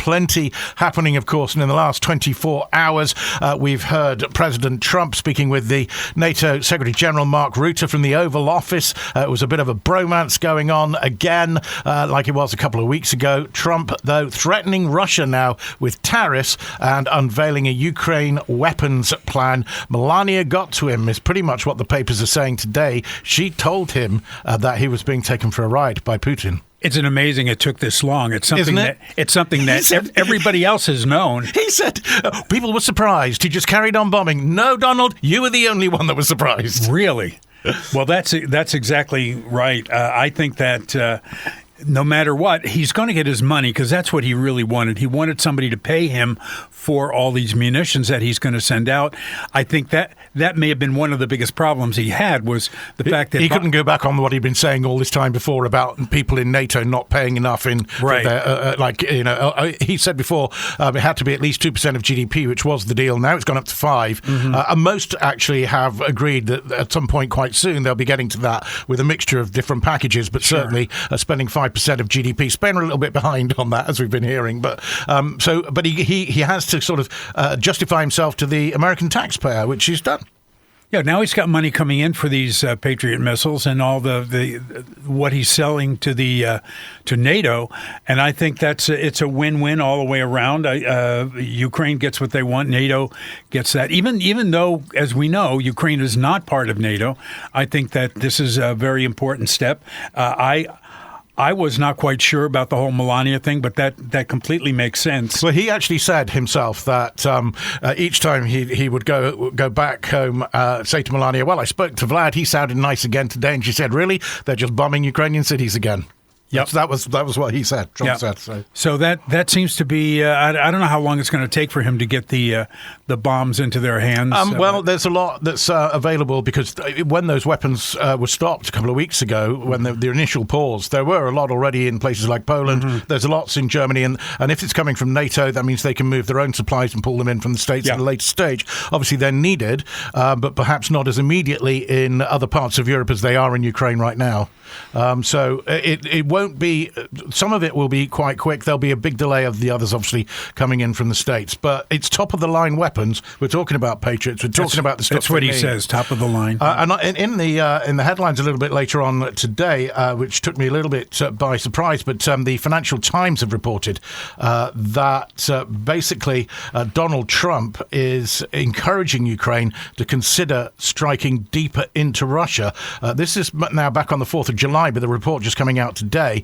plenty happening, of course, and in the last 24 hours, we've heard President Trump speaking with the NATO Secretary General Mark Rutte from the Oval Office. It was a bit of a bromance going on again, like it was a couple of weeks ago. Trump, though, threatening Russia now with tariffs and unveiling a Ukraine weapons plan. Melania got to him, is pretty much what the papers are saying today. She told him that he was being taken for a ride by Putin. It's amazing it took this long. It's something that everybody else has known. He said people were surprised. He just carried on bombing. No, Donald, you were the only one that was surprised. Really? Well, that's exactly right. I think that no matter what, he's going to get his money because that's what he really wanted. He wanted somebody to pay him for all these munitions that he's going to send out. I think that may have been one of the biggest problems he had was the fact that he couldn't go back on what he'd been saying all this time before about people in NATO not paying enough in right. He said before it had to be at least 2% of GDP, which was the deal. Now it's gone up to 5%. Mm-hmm. And most actually have agreed that at some point quite soon they'll be getting to that with a mixture of different packages, but certainly spending 5% of GDP. Spain are a little bit behind on that, as we've been hearing, but he has to sort of justify himself to the American taxpayer, which he's done. Yeah, now he's got money coming in for these Patriot missiles and all the what he's selling to the to NATO, and I think it's a win-win all the way around. Ukraine gets what they want, NATO gets that. Even though, as we know, Ukraine is not part of NATO, I think that this is a very important step. I was not quite sure about the whole Melania thing, but that completely makes sense. Well, he actually said himself that each time he would go back home, say to Melania, well, I spoke to Vlad, he sounded nice again today, and she said, really? They're just bombing Ukrainian cities again. Yep. That was what he said. Trump said. So that seems to be. I don't know how long it's going to take for him to get the bombs into their hands. Well, there's a lot that's available because when those weapons were stopped a couple of weeks ago, when the initial pause, there were a lot already in places like Poland. Mm-hmm. There's lots in Germany, and if it's coming from NATO, that means they can move their own supplies and pull them in from the States at a later stage. Obviously, they're needed, but perhaps not as immediately in other parts of Europe as they are in Ukraine right now. So it won't be. Some of it will be quite quick. There'll be a big delay of the others, obviously, coming in from the States. But it's top of the line weapons. We're talking about Patriots. We're talking about the stuff. That's what he says. Top of the line. And in the headlines a little bit later on today, which took me a little bit by surprise, but the Financial Times have reported that basically Donald Trump is encouraging Ukraine to consider striking deeper into Russia. This is now back on the 4th of July, but the report just coming out today.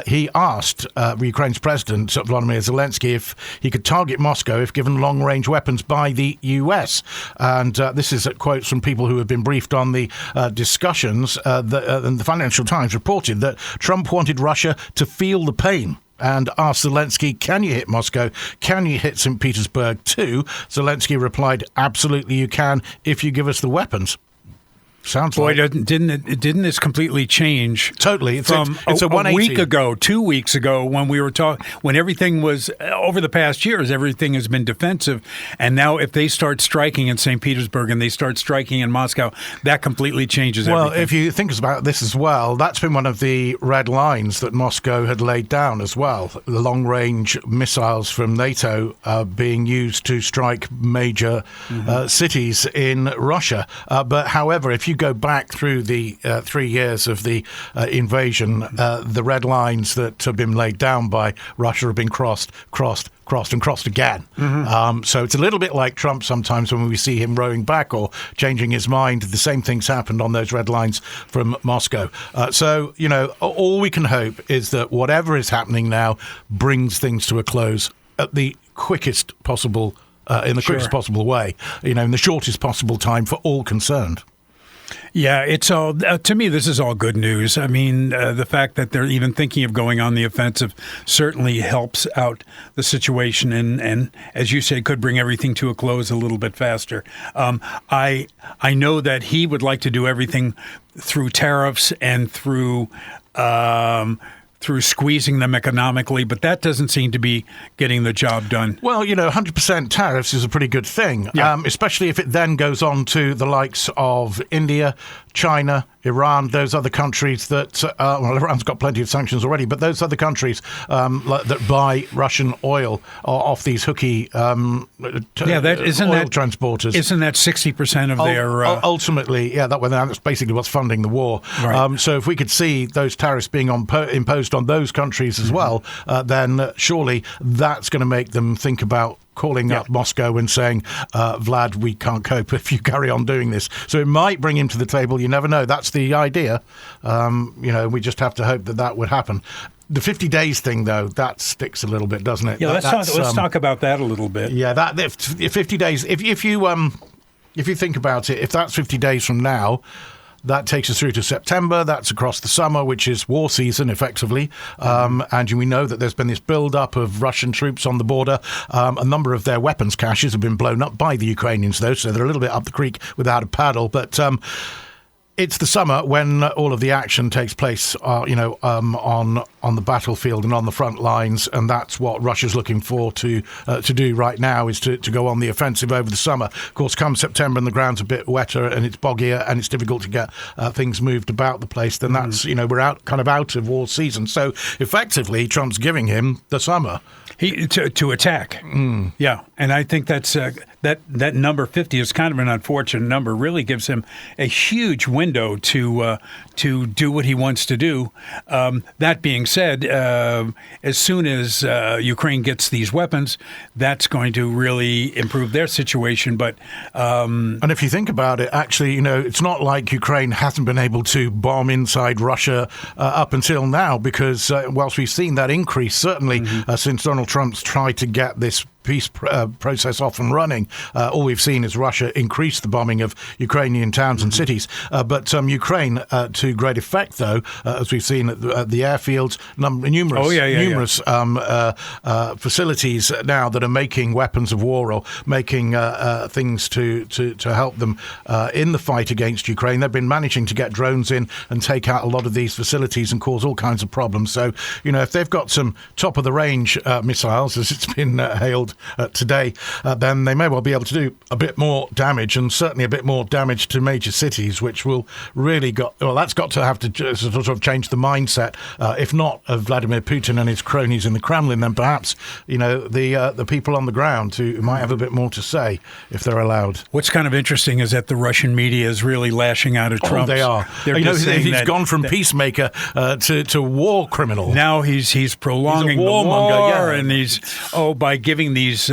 He asked Ukraine's president, Volodymyr Zelensky, if he could target Moscow if given long-range weapons by the US. And this is quotes from people who have been briefed on the discussions. And the Financial Times reported that Trump wanted Russia to feel the pain and asked Zelensky, can you hit Moscow? Can you hit St. Petersburg too? Zelensky replied, absolutely you can if you give us the weapons. Sounds Boy, like. didn't this completely change? Totally. It's a week ago, 2 weeks ago, when we were when everything was, over the past years, everything has been defensive. And now if they start striking in St. Petersburg and they start striking in Moscow, that completely changes everything. Well, if you think about this as well, that's been one of the red lines that Moscow had laid down as well. The long-range missiles from NATO being used to strike major cities in Russia. But however, if you go back through the 3 years of the invasion, the red lines that have been laid down by Russia have been crossed and crossed again. Mm-hmm. So it's a little bit like Trump sometimes when we see him rowing back or changing his mind. The same things happened on those red lines from Moscow. So, all we can hope is that whatever is happening now brings things to a close at the quickest possible, quickest possible way, in the shortest possible time for all concerned. Yeah, it's all, to me, this is all good news. I mean, the fact that they're even thinking of going on the offensive certainly helps out the situation and as you say, could bring everything to a close a little bit faster. I know that he would like to do everything through tariffs and through through squeezing them economically, but that doesn't seem to be getting the job done. Well, 100% tariffs is a pretty good thing, especially if it then goes on to the likes of India, China, Iran, those other countries that, Iran's got plenty of sanctions already, but those other countries that buy Russian oil off these hooky oil transporters. Isn't that 60% of their... Ultimately, that's basically what's funding the war. Right. So if we could see those tariffs being imposed on those countries as well, then surely that's going to make them think about calling up Moscow and saying, Vlad, we can't cope if you carry on doing this. So it might bring him to the table. You never know. That's the idea. We just have to hope that would happen. The 50 days thing, though, that sticks a little bit, doesn't it? Yeah, let's talk about that a little bit. Yeah, that if 50 days. If you think about it, if that's 50 days from now, that takes us through to September. That's across the summer, which is war season, effectively. And we know that there's been this build-up of Russian troops on the border. A number of their weapons caches have been blown up by the Ukrainians, though, so they're a little bit up the creek without a paddle. But it's the summer when all of the action takes place, on the battlefield and on the front lines, and that's what Russia's looking for to do right now, is to go on the offensive over the summer. Of course, come September and the ground's a bit wetter and it's boggier and it's difficult to get things moved about the place, then that's, we're out of war season. So effectively, Trump's giving him the summer. To attack. Yeah, and I think that's that number 50 is kind of an unfortunate number. Really gives him a huge window to do what he wants to do. That being said, as soon as Ukraine gets these weapons, that's going to really improve their situation. But and if you think about it, actually, it's not like Ukraine hasn't been able to bomb inside Russia up until now, because whilst we've seen that increase, certainly since Donald Trump's tried to get this peace process off and running, all we've seen is Russia increase the bombing of Ukrainian towns and cities. But Ukraine, to great effect, though, as we've seen at the airfields, numerous facilities now that are making weapons of war or making things to help them in the fight against Ukraine. They've been managing to get drones in and take out a lot of these facilities and cause all kinds of problems. So, if they've got some top-of-the-range missiles, as it's been hailed today, then they may well be able to do a bit more damage, and certainly a bit more damage to major cities, which will really that's got to have to sort of change the mindset, if not of Vladimir Putin and his cronies in the Kremlin, then perhaps the people on the ground who might have a bit more to say if they're allowed. What's kind of interesting is that the Russian media is really lashing out at Trump. They are. He's gone from peacemaker to war criminal. Now he's prolonging the war, and he's by giving these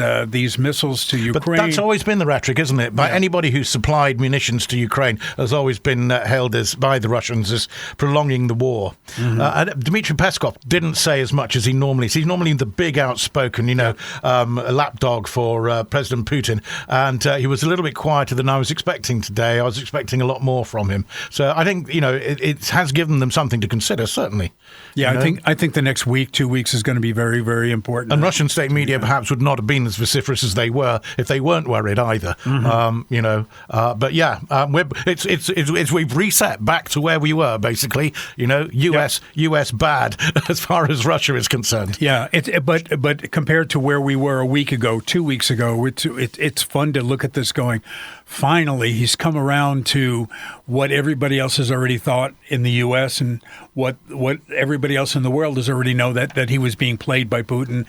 missiles to Ukraine. But that's always been the rhetoric, isn't it? By anybody who's supplied munitions to Ukraine has always been hailed by the Russians as prolonging the war. Dmitry Peskov didn't say as much as he normally. He's normally the big outspoken, lapdog for President Putin, and he was a little bit quieter than I was expecting today. I was expecting a lot more from him. So I think it has given them something to consider, certainly. Yeah, I think the next week, 2 weeks is going to be very, very important. And Russian state media perhaps would not have been as vociferous as they were if they weren't worried either. We've reset back to where we were, basically. US bad as far as Russia is concerned. Yeah, but compared to where we were a week ago, 2 weeks ago, it's fun to look at this going, finally, he's come around to what everybody else has already thought in the U.S. and what everybody else in the world has already known, that he was being played by Putin,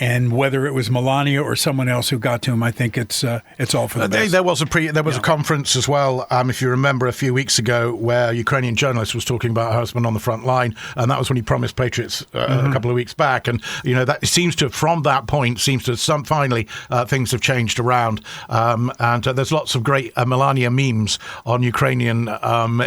and whether it was Melania or someone else who got to him, I think it's all for the best. There was a conference as well, if you remember, a few weeks ago, where a Ukrainian journalist was talking about her husband on the front line, and that was when he promised patriots a couple of weeks back. And that seems to, from that point, finally things have changed around, and there's lots of great Melania memes on Ukrainian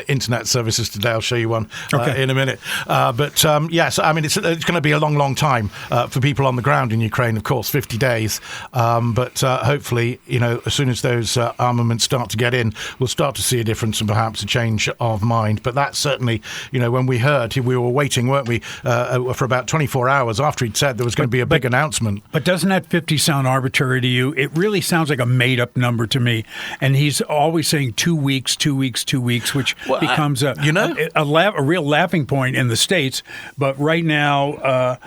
internet services today. I'll show you one in a minute. Yes, it's going to be a long time for people on the ground in Ukraine, of course, 50 days. But hopefully, as soon as those armaments start to get in, we'll start to see a difference and perhaps a change of mind. But that's certainly, when we heard, we were waiting, weren't we, for about 24 hours after he'd said there was going to be a big announcement. But doesn't that 50 sound arbitrary to you? It really sounds like a made-up number to me. And he's always saying 2 weeks, 2 weeks, 2 weeks, which becomes a real laughing point in the States. But right now,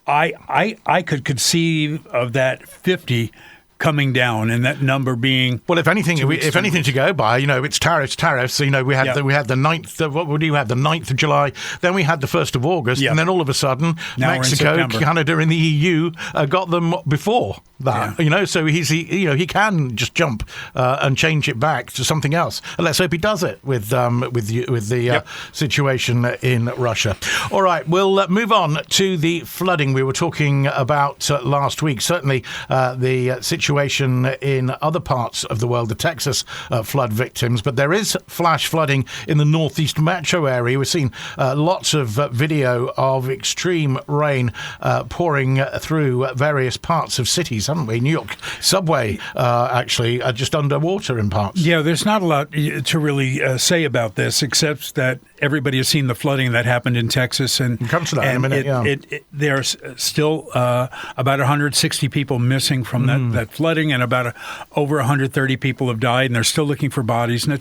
I could conceive of that 50 coming down and that number being if anything to go by, it's tariffs. So, we had the 9th. What would you have? The 9th of July. Then we had the 1st of August, and then all of a sudden, now Mexico, Canada, and the EU got them before that. Yeah. So he can just jump and change it back to something else. And let's hope he does it with the situation in Russia. All right, we'll move on to the flooding we were talking about last week. Certainly, the situation in other parts of the world, the Texas flood victims, but there is flash flooding in the northeast metro area. We've seen lots of video of extreme rain pouring through various parts of cities, haven't we? New York subway actually just underwater in parts. Yeah, there's not a lot to really say about this, except that everybody has seen the flooding that happened in Texas, and we'll come to that in a minute. There's still about 160 people missing from that flooding, and about over 130 people have died, and they're still looking for bodies. And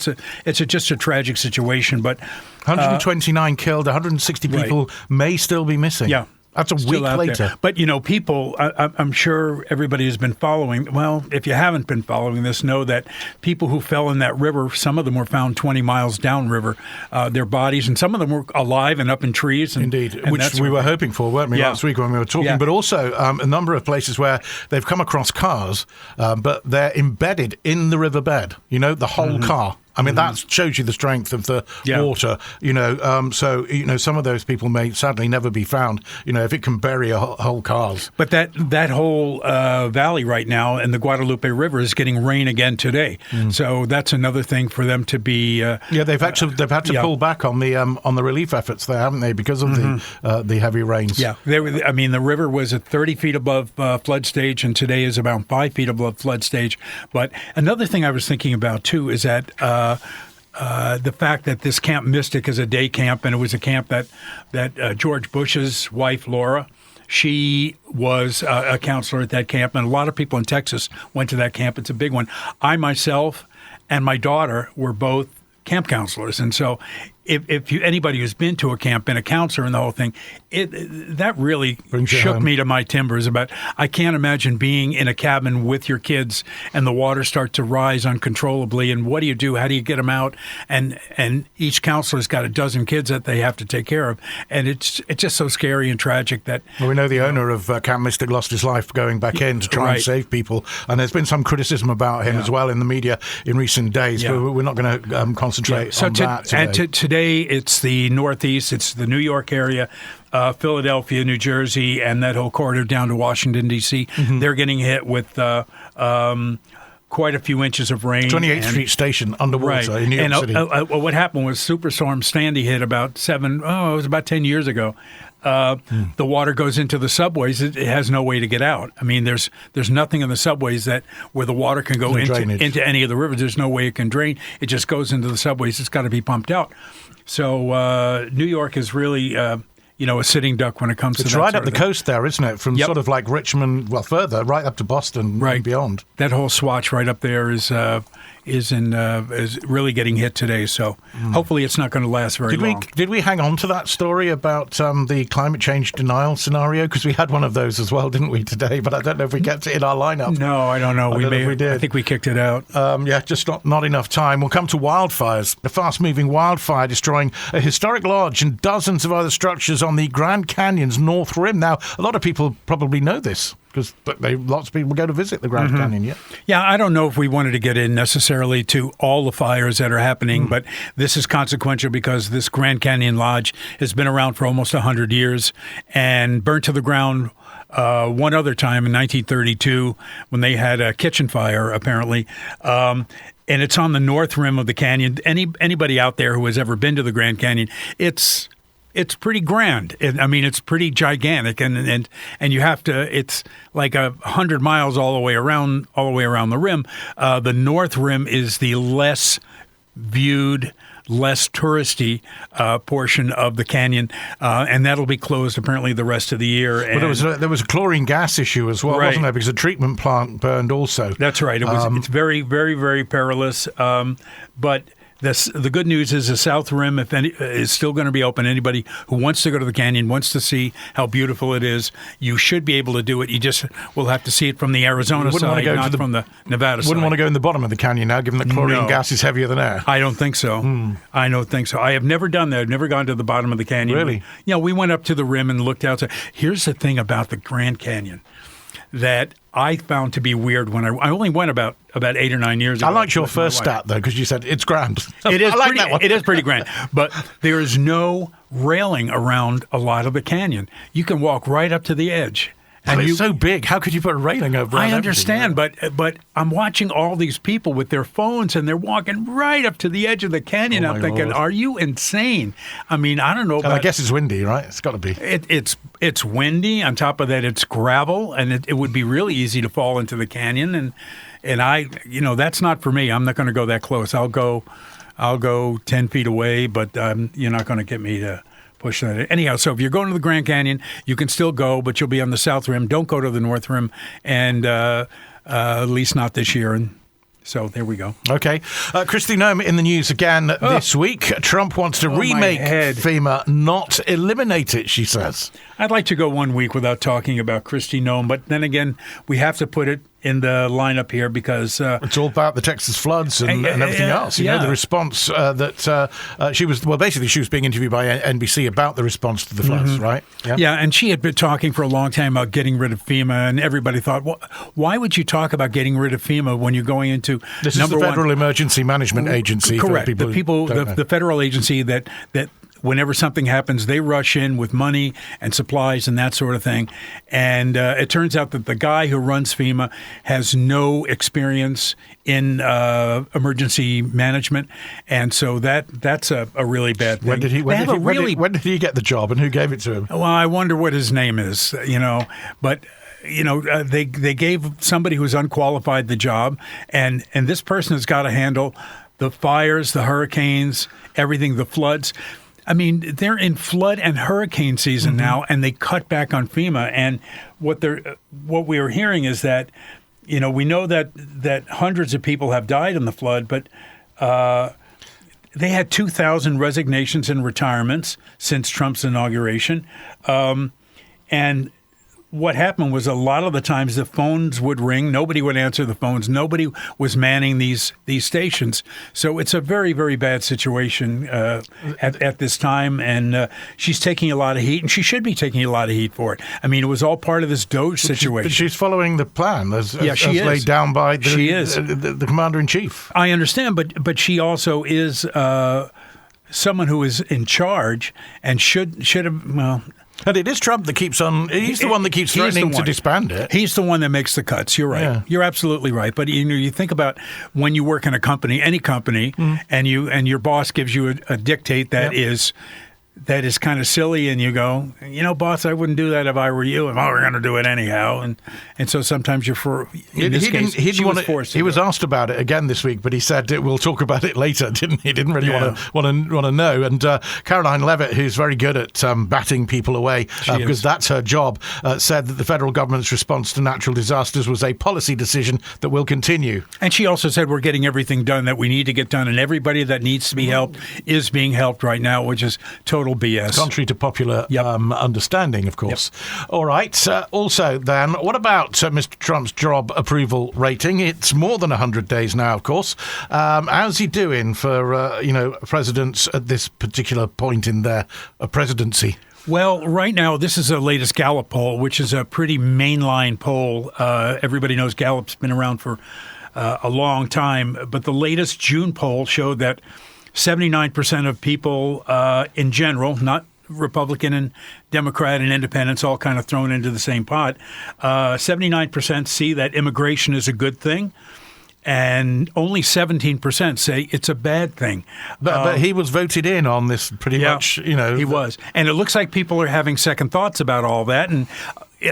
it's just a tragic situation. But 129 killed, 160 people may still be missing. Yeah. That's a week later. But, people, I'm sure everybody has been following. Well, if you haven't been following this, know that people who fell in that river, some of them were found 20 miles downriver, their bodies, and some of them were alive and up in trees. Indeed, which we were hoping for, weren't we, last week when we were talking. Yeah. But also a number of places where they've come across cars, but they're embedded in the riverbed, the whole car. I mean, that shows you the strength of the water, so, some of those people may sadly never be found, if it can bury whole cars. But that whole valley right now and the Guadalupe River is getting rain again today. So that's another thing for them to be... they've had to pull back on the relief efforts there, haven't they, because of the heavy rains. Yeah, the river was at 30 feet above flood stage, and today is about 5 feet above flood stage. But another thing I was thinking about, too, is that... the fact that this Camp Mystic is a day camp, and it was a camp that George Bush's wife, Laura, she was a counselor at that camp, and a lot of people in Texas went to that camp. It's a big one. I myself and my daughter were both camp counselors, and so if anybody who's been to a camp, been a counselor and the whole thing, that really shook me to my timbers. About I can't imagine being in a cabin with your kids and the water starts to rise uncontrollably. And what do you do? How do you get them out? And each counselor's got a dozen kids that they have to take care of, and it's just so scary and tragic that. Well, we know the owner of Camp Mystic lost his life going back in to try and save people, and there's been some criticism about him as well in the media in recent days. But we're not going to concentrate on that today. And today it's the Northeast, it's the New York area, Philadelphia, New Jersey, and that whole corridor down to Washington, D.C. They're getting hit with quite a few inches of rain. 28th Street Station underwater in New York City. What happened was Superstorm Sandy hit about 10 years ago. The water goes into the subways. It has no way to get out. I mean, there's nothing in the subways where the water can go into any of the rivers. There's no way it can drain. It just goes into the subways. It's got to be pumped out. So New York is really a sitting duck when it comes to that. It's right up the coast there, isn't it? From sort of like Richmond, further, right up to Boston and beyond. That whole swatch right up there is really getting hit today. So hopefully it's not going to last very long. Did we hang on to that story about the climate change denial scenario? Because we had one of those as well, didn't we, today? But I don't know if we kept it in our lineup. No, I don't know. We did. I think we kicked it out. Just not enough time. We'll come to wildfires. A fast-moving wildfire destroying a historic lodge and dozens of other structures on the Grand Canyon's North Rim. Now, a lot of people probably know this, because lots of people go to visit the Grand Canyon, Yeah, I don't know if we wanted to get in necessarily to all the fires that are happening, but this is consequential because this Grand Canyon Lodge has been around for almost 100 years and burnt to the ground one other time in 1932 when they had a kitchen fire, apparently. And it's on the north rim of the canyon. Anybody out there who has ever been to the Grand Canyon, it's it's pretty grand. It's pretty gigantic, and you have to. It's like 100 miles all the way around the rim. The north rim is the less viewed, less touristy portion of the canyon, and that'll be closed apparently the rest of the year. But there was a chlorine gas issue as well, wasn't there? Because the treatment plant burned also. That's right. It's very, very, very perilous. But the good news is the South Rim is still going to be open. Anybody who wants to go to the canyon, wants to see how beautiful it is, you should be able to do it. You just will have to see it from the Arizona side, not from the Nevada side. Wouldn't want to go in the bottom of the canyon now, given that chlorine gas is heavier than air. I don't think so. I don't think so. I have never done that. I've never gone to the bottom of the canyon. Really? We went up to the rim and looked outside. Here's the thing about the Grand Canyon that I found to be weird when I only went about 8 or 9 years ago. I liked your first stat, though, because you said it's grand. It is, that one. It is pretty grand. But there is no railing around a lot of the canyon. You can walk right up to the edge. And it's so big. How could you put a railing over it? I understand, but I'm watching all these people with their phones, and they're walking right up to the edge of the canyon. I'm thinking, Lord, are you insane? I don't know. And I guess it's windy, right? It's got to be. It's windy. On top of that, it's gravel, and it would be really easy to fall into the canyon. And I, that's not for me. I'm not going to go that close. I'll go 10 feet away, but you're not going to get me to push that. Anyhow, so if you're going to the Grand Canyon, you can still go, but you'll be on the South Rim. Don't go to the North Rim, and at least not this year. And so there we go. Okay. Kristi Noem in the news again this week. Trump wants to remake FEMA, not eliminate it, she says. I'd like to go 1 week without talking about Kristi Noem, but then again, we have to put it in the lineup here because it's all about the Texas floods and everything else. You know, the response that she was being interviewed by NBC about the response to the floods, right? Yeah, and she had been talking for a long time about getting rid of FEMA, and everybody thought, well, why would you talk about getting rid of FEMA when you're going into this is the Federal Emergency Management Agency? Correct. The federal agency that whenever something happens, they rush in with money and supplies and that sort of thing. And it turns out that the guy who runs FEMA has no experience in emergency management, and so that's a really bad thing. When did he get the job, and who gave it to him? Well, I wonder what his name is. But. They gave somebody who's unqualified the job, and this person has got to handle the fires, the hurricanes, everything, the floods. They're in flood and hurricane season now, and they cut back on FEMA. And what we are hearing is that, we know that hundreds of people have died in the flood, but they had 2,000 resignations and retirements since Trump's inauguration, and what happened was a lot of the times the phones would ring. Nobody would answer the phones. Nobody was manning these stations. So it's a very, very bad situation at this time. And she's taking a lot of heat, and she should be taking a lot of heat for it. It was all part of this Doge situation. But she's following the plan as laid down by the commander-in-chief. I understand, but she also is someone who is in charge and should have, well... And it is Trump that keeps on. He's the one that keeps threatening to disband it. He's the one that makes the cuts. You're right. Yeah. You're absolutely right. But you think about when you work in a company, any company, and your boss gives you a dictate that is kind of silly, and you go, boss, I wouldn't do that if I were you. If I were going to do it anyhow, and so sometimes you're for. In this case, she was forced. He was asked about it again this week, but he said we'll talk about it later. Didn't he? Didn't really want to know. And Caroline Leavitt, who's very good at batting people away because that's her job, said that the federal government's response to natural disasters was a policy decision that will continue. And she also said we're getting everything done that we need to get done, and everybody that needs to be helped is being helped right now, which is total BS. Contrary to popular understanding, of course. Yep. All right. Also, then, what about Mr. Trump's job approval rating? It's more than 100 days now, of course. How's he doing for, presidents at this particular point in their presidency? Well, right now, this is the latest Gallup poll, which is a pretty mainline poll. Everybody knows Gallup's been around for a long time, but the latest June poll showed that 79% of people in general, not Republican and Democrat and independents, all kind of thrown into the same pot, 79% see that immigration is a good thing. and only 17% say it's a bad thing. But he was voted in on this pretty much, He was. And it looks like people are having second thoughts about all that. And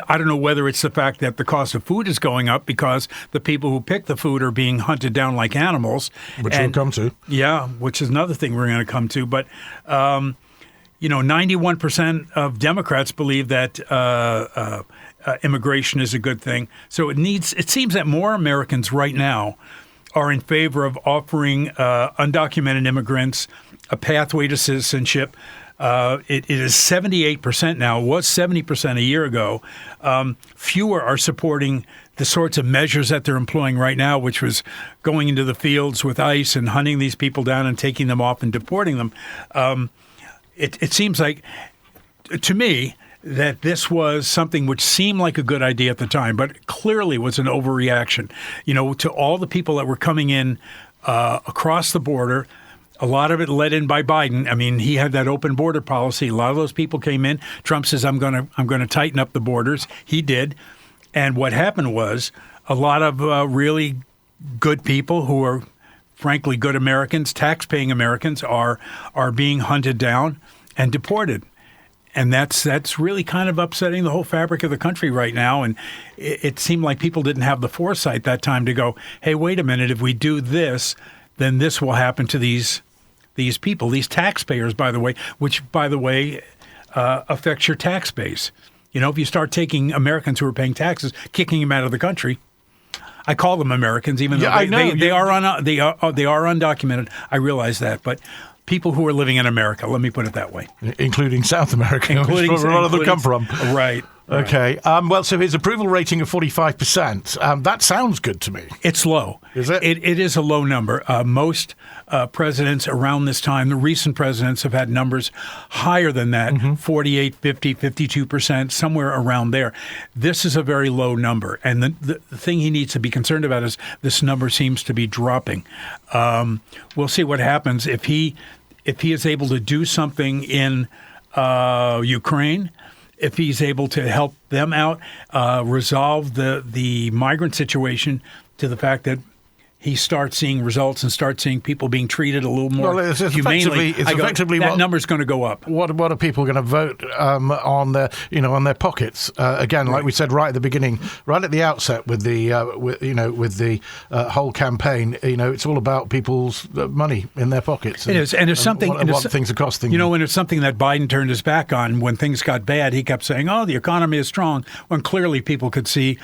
I don't know whether it's the fact that the cost of food is going up because the people who pick the food are being hunted down like animals. Which we'll come to. Yeah, which is another thing we're going to come to. But, 91% of Democrats believe that immigration is a good thing. So it seems that more Americans right now are in favor of offering undocumented immigrants a pathway to citizenship. It is 78% now. It was 70% a year ago. Fewer are supporting the sorts of measures that they're employing right now, which was going into the fields with ICE and hunting these people down and taking them off and deporting them. It seems like, to me, that this was something which seemed like a good idea at the time, but clearly was an overreaction. To all the people that were coming in across the border. A lot of it led in by Biden. I mean, he had that open border policy. A lot of those people came in. Trump says, I'm going to tighten up the borders. He did. And what happened was a lot of really good people who are, frankly, good Americans, tax-paying Americans, are being hunted down and deported. And that's really kind of upsetting the whole fabric of the country right now. And it seemed like people didn't have the foresight that time to go, hey, wait a minute, if we do this, then this will happen to these people, these taxpayers, by the way, which, by the way, affects your tax base. If you start taking Americans who are paying taxes, kicking them out of the country. I call them Americans, even though they are undocumented. I realize that, but people who are living in America, let me put it that way. Including South America, which is where a lot of them come from. Right. Okay. So his approval rating of 45%, that sounds good to me. It's low. Is it? It is a low number. Most presidents around this time, the recent presidents, have had numbers higher than that, 48, 50, 52%, somewhere around there. This is a very low number. And the thing he needs to be concerned about is this number seems to be dropping. We'll see what happens if he is able to do something in Ukraine. If he's able to help them out, resolve the migrant situation to the fact that he starts seeing results and starts seeing people being treated a little more humanely, that number's going to go up. What are people going to vote on their pockets? Again, like we said right at the beginning, right at the outset with the whole campaign, it's all about people's money in their pockets. It is, and it's something. What things are costing. And it's something that Biden turned his back on when things got bad. He kept saying, "Oh, the economy is strong," when clearly people could see,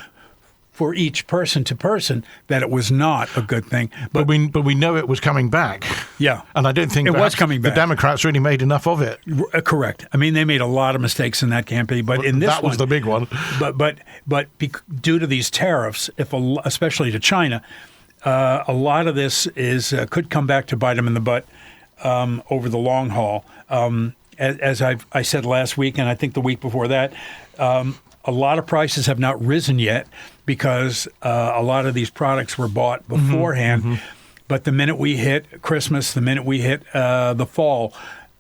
for each person to person, that it was not a good thing. But we know it was coming back. Yeah. And I don't think it was coming back. The Democrats really made enough of it. Correct. I mean, they made a lot of mistakes in that campaign, but in this that was the big one. But due to these tariffs, especially to China, a lot of this could come back to bite them in the butt over the long haul. As I said last week, and I think the week before that, a lot of prices have not risen yet because a lot of these products were bought beforehand. But the minute we hit Christmas, the minute we hit the fall,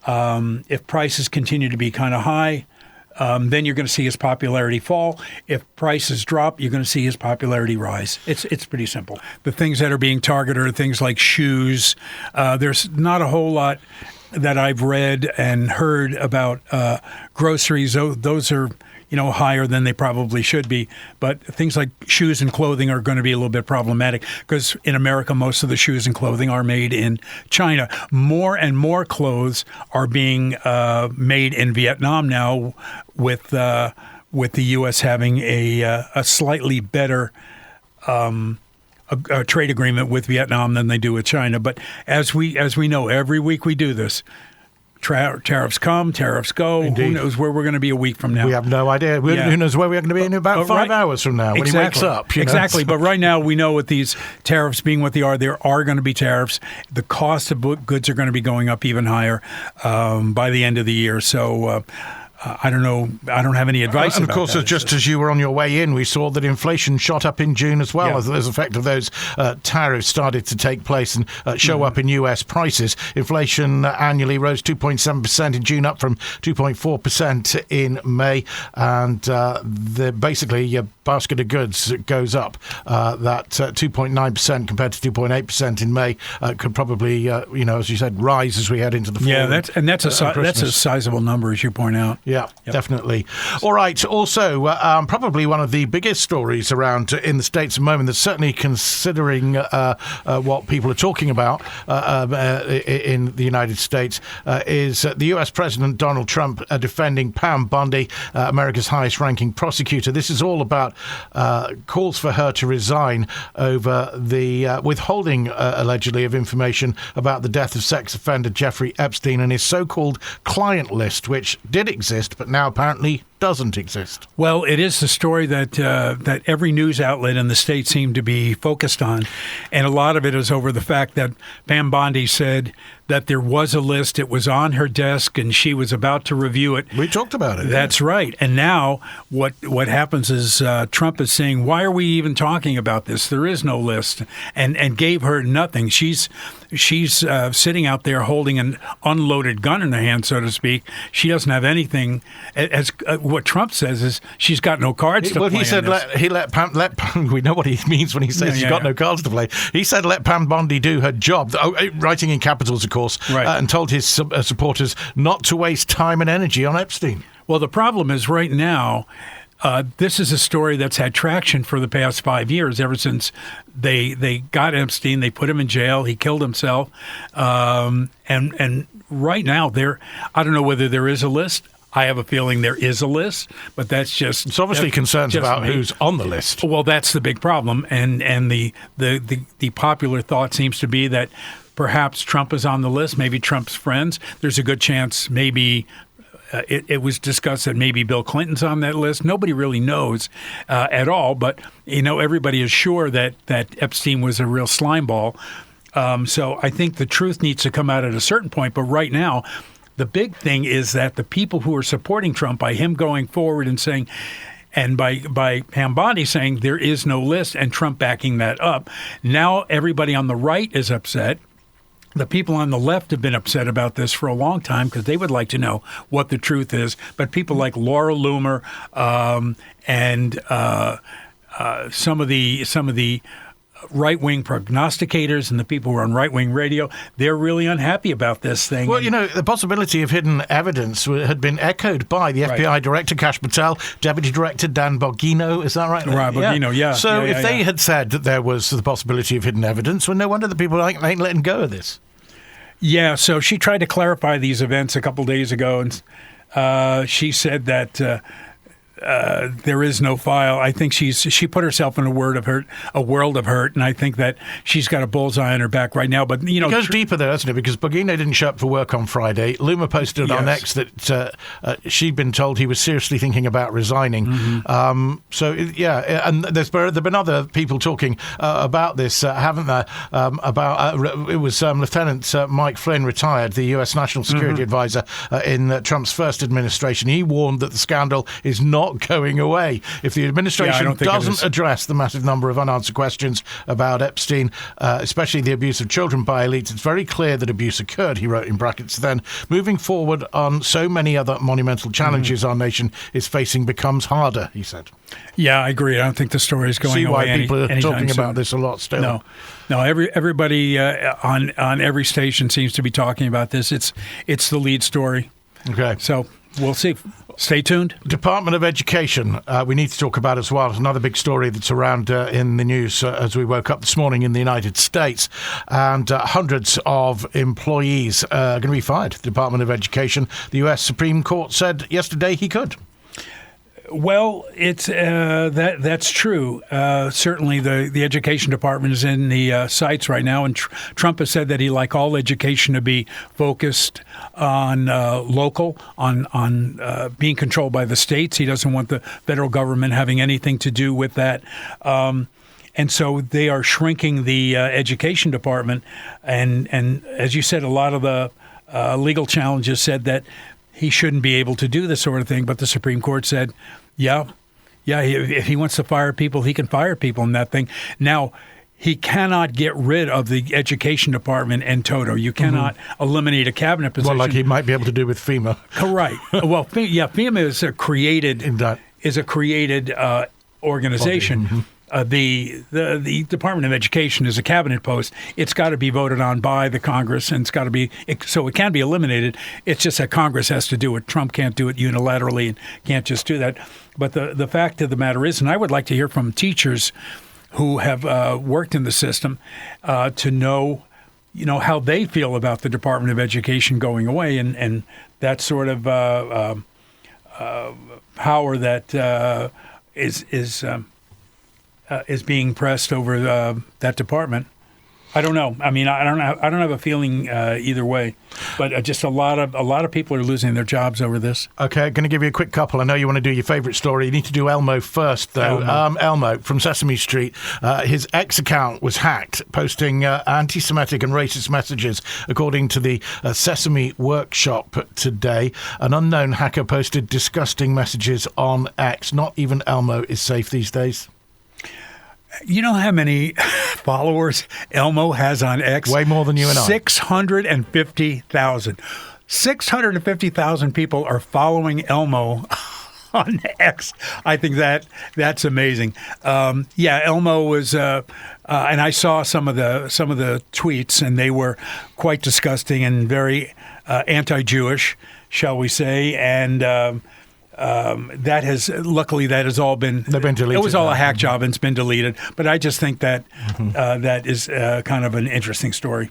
if prices continue to be kind of high, then you're going to see his popularity fall. If prices drop, you're going to see his popularity rise. It's pretty simple. The things that are being targeted are things like shoes. There's not a whole lot that I've read and heard about groceries. Those are higher than they probably should be. But things like shoes and clothing are going to be a little bit problematic because in America, most of the shoes and clothing are made in China. More and more clothes are being made in Vietnam now with the U.S. having a slightly better a trade agreement with Vietnam than they do with China. But as we know, every week we do this. Tariffs come, tariffs go. Indeed. Who knows where we're going to be a week from now? We have no idea. Who knows where we're going to be in about 5 hours from now when he wakes up. Exactly. But right now we know with these tariffs being what they are, there are going to be tariffs. The cost of goods are going to be going up even higher by the end of the year. So I don't know. I don't have any advice. And of course, just as you were on your way in, we saw that inflation shot up in June as well, as the effect of those tariffs started to take place and show up in U.S. prices. Inflation annually rose 2.7% in June, up from 2.4% in May, and basically your basket of goods goes up. That 2.9% compared to 2.8% in May could probably, as you said, rise as we head into the fall. Yeah, that's a sizable number, as you point out. Yeah, definitely. All right. Also, probably one of the biggest stories around in the States at the moment, that's certainly considering what people are talking about in the United States, is the U.S. President Donald Trump defending Pam Bondi, America's highest-ranking prosecutor. This is all about calls for her to resign over the withholding, allegedly, of information about the death of sex offender Jeffrey Epstein and his so-called client list, which did exist, but now apparently doesn't exist. Well, it is the story that every news outlet in the state seemed to be focused on, and a lot of it is over the fact that Pam Bondi said that there was a list, it was on her desk, and she was about to review it. We talked about it. That's right. And now what happens is Trump is saying, why are we even talking about this? There is no list, and gave her nothing. She's sitting out there holding an unloaded gun in her hand, so to speak. She doesn't have anything. As what Trump says is she's got no cards to play. Well, he said let Pam. We know what he means when he says she's got no cards to play. He said let Pam Bondi do her job, writing in capitals, of course, right. And told his supporters not to waste time and energy on Epstein. Well, the problem is right now, this is a story that's had traction for the past 5 years, ever since they got Epstein, they put him in jail, he killed himself, and right now I don't know whether there is a list. I have a feeling there is a list, but that's just... It's obviously concerns about who's on the list. Well, that's the big problem, and the popular thought seems to be that perhaps Trump is on the list, maybe Trump's friends. There's a good chance maybe... It was discussed that maybe Bill Clinton's on that list. Nobody really knows at all, but everybody is sure that Epstein was a real slimeball. So I think the truth needs to come out at a certain point. But right now, the big thing is that the people who are supporting Trump, by him going forward and saying, and by Pam Bondi saying there is no list, and Trump backing that up, now everybody on the right is upset. The people on the left have been upset about this for a long time because they would like to know what the truth is. But people like Laura Loomer and some of the right-wing prognosticators and the people who are on right-wing radio, they're really unhappy about this thing. Well, the possibility of hidden evidence had been echoed by the FBI Director, Kash Patel, Deputy Director Dan Bongino. Is that right? Right, Bongino, yeah. So if they had said that there was the possibility of hidden evidence, well, no wonder the people ain't letting go of this. Yeah, so she tried to clarify these events a couple days ago, and she said that there is no file. I think she put herself in a world of hurt, and I think that she's got a bullseye on her back right now. But it goes deeper there, doesn't it? Because Bongino didn't show up for work on Friday. Loomer posted on X that she'd been told he was seriously thinking about resigning. Mm-hmm. And there's been other people talking about this, haven't there? It was Lieutenant Mike Flynn, retired, the U.S. National Security Advisor in Trump's first administration. He warned that the scandal is not going away. If the administration doesn't address the massive number of unanswered questions about Epstein, especially the abuse of children by elites, it's very clear that abuse occurred, he wrote in brackets. Then, moving forward on so many other monumental challenges our nation is facing becomes harder, he said. Yeah, I agree. I don't think the story is going away. See why people are talking soon. About this a lot still. No. Everybody on every station seems to be talking about this. It's the lead story. Okay. So we'll see. Stay tuned. Department of Education, we need to talk about as well. Another big story that's around in the news as we woke up this morning in the United States. And hundreds of employees are going to be fired. The Department of Education. The U.S. Supreme Court said yesterday he could. Well, it's that's true. Certainly, the education department is in the sights right now, and Trump has said that he'd like all education to be focused on local, on being controlled by the states. He doesn't want the federal government having anything to do with that. And so they are shrinking the education department, and as you said, a lot of the legal challenges said that he shouldn't be able to do this sort of thing. But the Supreme Court said, yeah, if he wants to fire people, he can fire people in that thing. Now, he cannot get rid of the education department in toto. You cannot eliminate a cabinet position. Well, like he might be able to do with FEMA. Correct. Well, FEMA is a created organization. The Department of Education is a cabinet post. It's got to be voted on by the Congress, and so it can be eliminated. It's just that Congress has to do it. Trump can't do it unilaterally and can't just do that. But the fact of the matter is, and I would like to hear from teachers who have worked in the system to know, how they feel about the Department of Education going away and that sort of power that is being pressed over that department. I don't know. I mean, I don't have a feeling either way, but just a lot of people are losing their jobs over this. Okay, going to give you a quick couple. I know you want to do your favourite story. You need to do Elmo first, though. Elmo from Sesame Street. His X account was hacked, posting anti-Semitic and racist messages, according to the Sesame Workshop today. An unknown hacker posted disgusting messages on X. Not even Elmo is safe these days. You know how many followers Elmo has on X? Way more than you and I. 650,000. 650,000 people are following Elmo on X. I think that's amazing. Elmo was, and I saw some of the tweets, and they were quite disgusting and very anti-Jewish, shall we say, and. That has all been. They've been deleted. It was all a hack job and it's been deleted. But I just think that that is kind of an interesting story.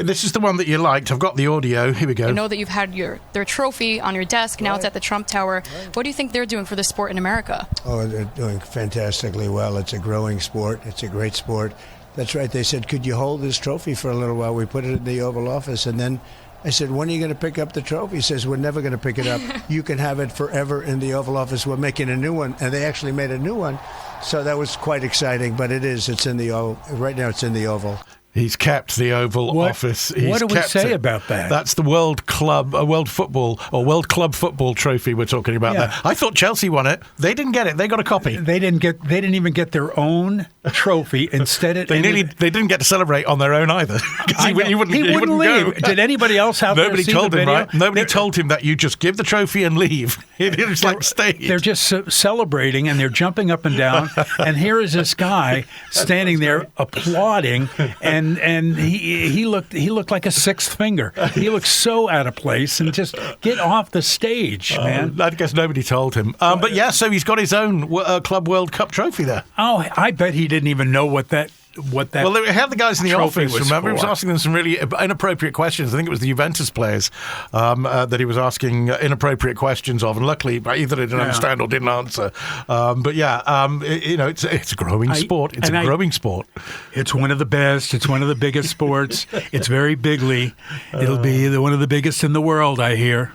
This is the one that you liked. I've got the audio. Here we go. I know that you've had their trophy on your desk. Now it's at the Trump Tower. What do you think they're doing for the sport in America? Oh, they're doing fantastically well. It's a growing sport. It's a great sport. That's right. They said, could you hold this trophy for a little while? We put it in the Oval Office, and then I said, when are you going to pick up the trophy? He says, we're never going to pick it up. You can have it forever in the Oval Office. We're making a new one. And they actually made a new one. So that was quite exciting. But it's in the Oval. Right now it's in the Oval. He's kept the Oval Office. What do we say about that? That's the World Club Football trophy we're talking about there. I thought Chelsea won it. They didn't get it. They got a copy. They didn't even get their own trophy. Instead, they didn't get to celebrate on their own either. He wouldn't leave. Go. Did anybody else out there see the video? Right? Nobody told him that you just give the trophy and leave. It's like stayed. They're just celebrating and they're jumping up and down. And here is this guy standing there applauding and he looked like a sixth finger. He looked so out of place and just get off the stage, man. I guess nobody told him. But yeah, so he's got his own Club World Cup trophy there. Oh, I bet he didn't even know what that. Well, they had the guys in the office, remember? He was for. asking them some really inappropriate questions. I think it was the Juventus players that he was asking inappropriate questions of, and luckily either they didn't understand or didn't answer. It's a growing sport. It's a growing sport. It's one of the best. It's one of the biggest sports. It's very bigly. It'll be one of the biggest in the world, I hear.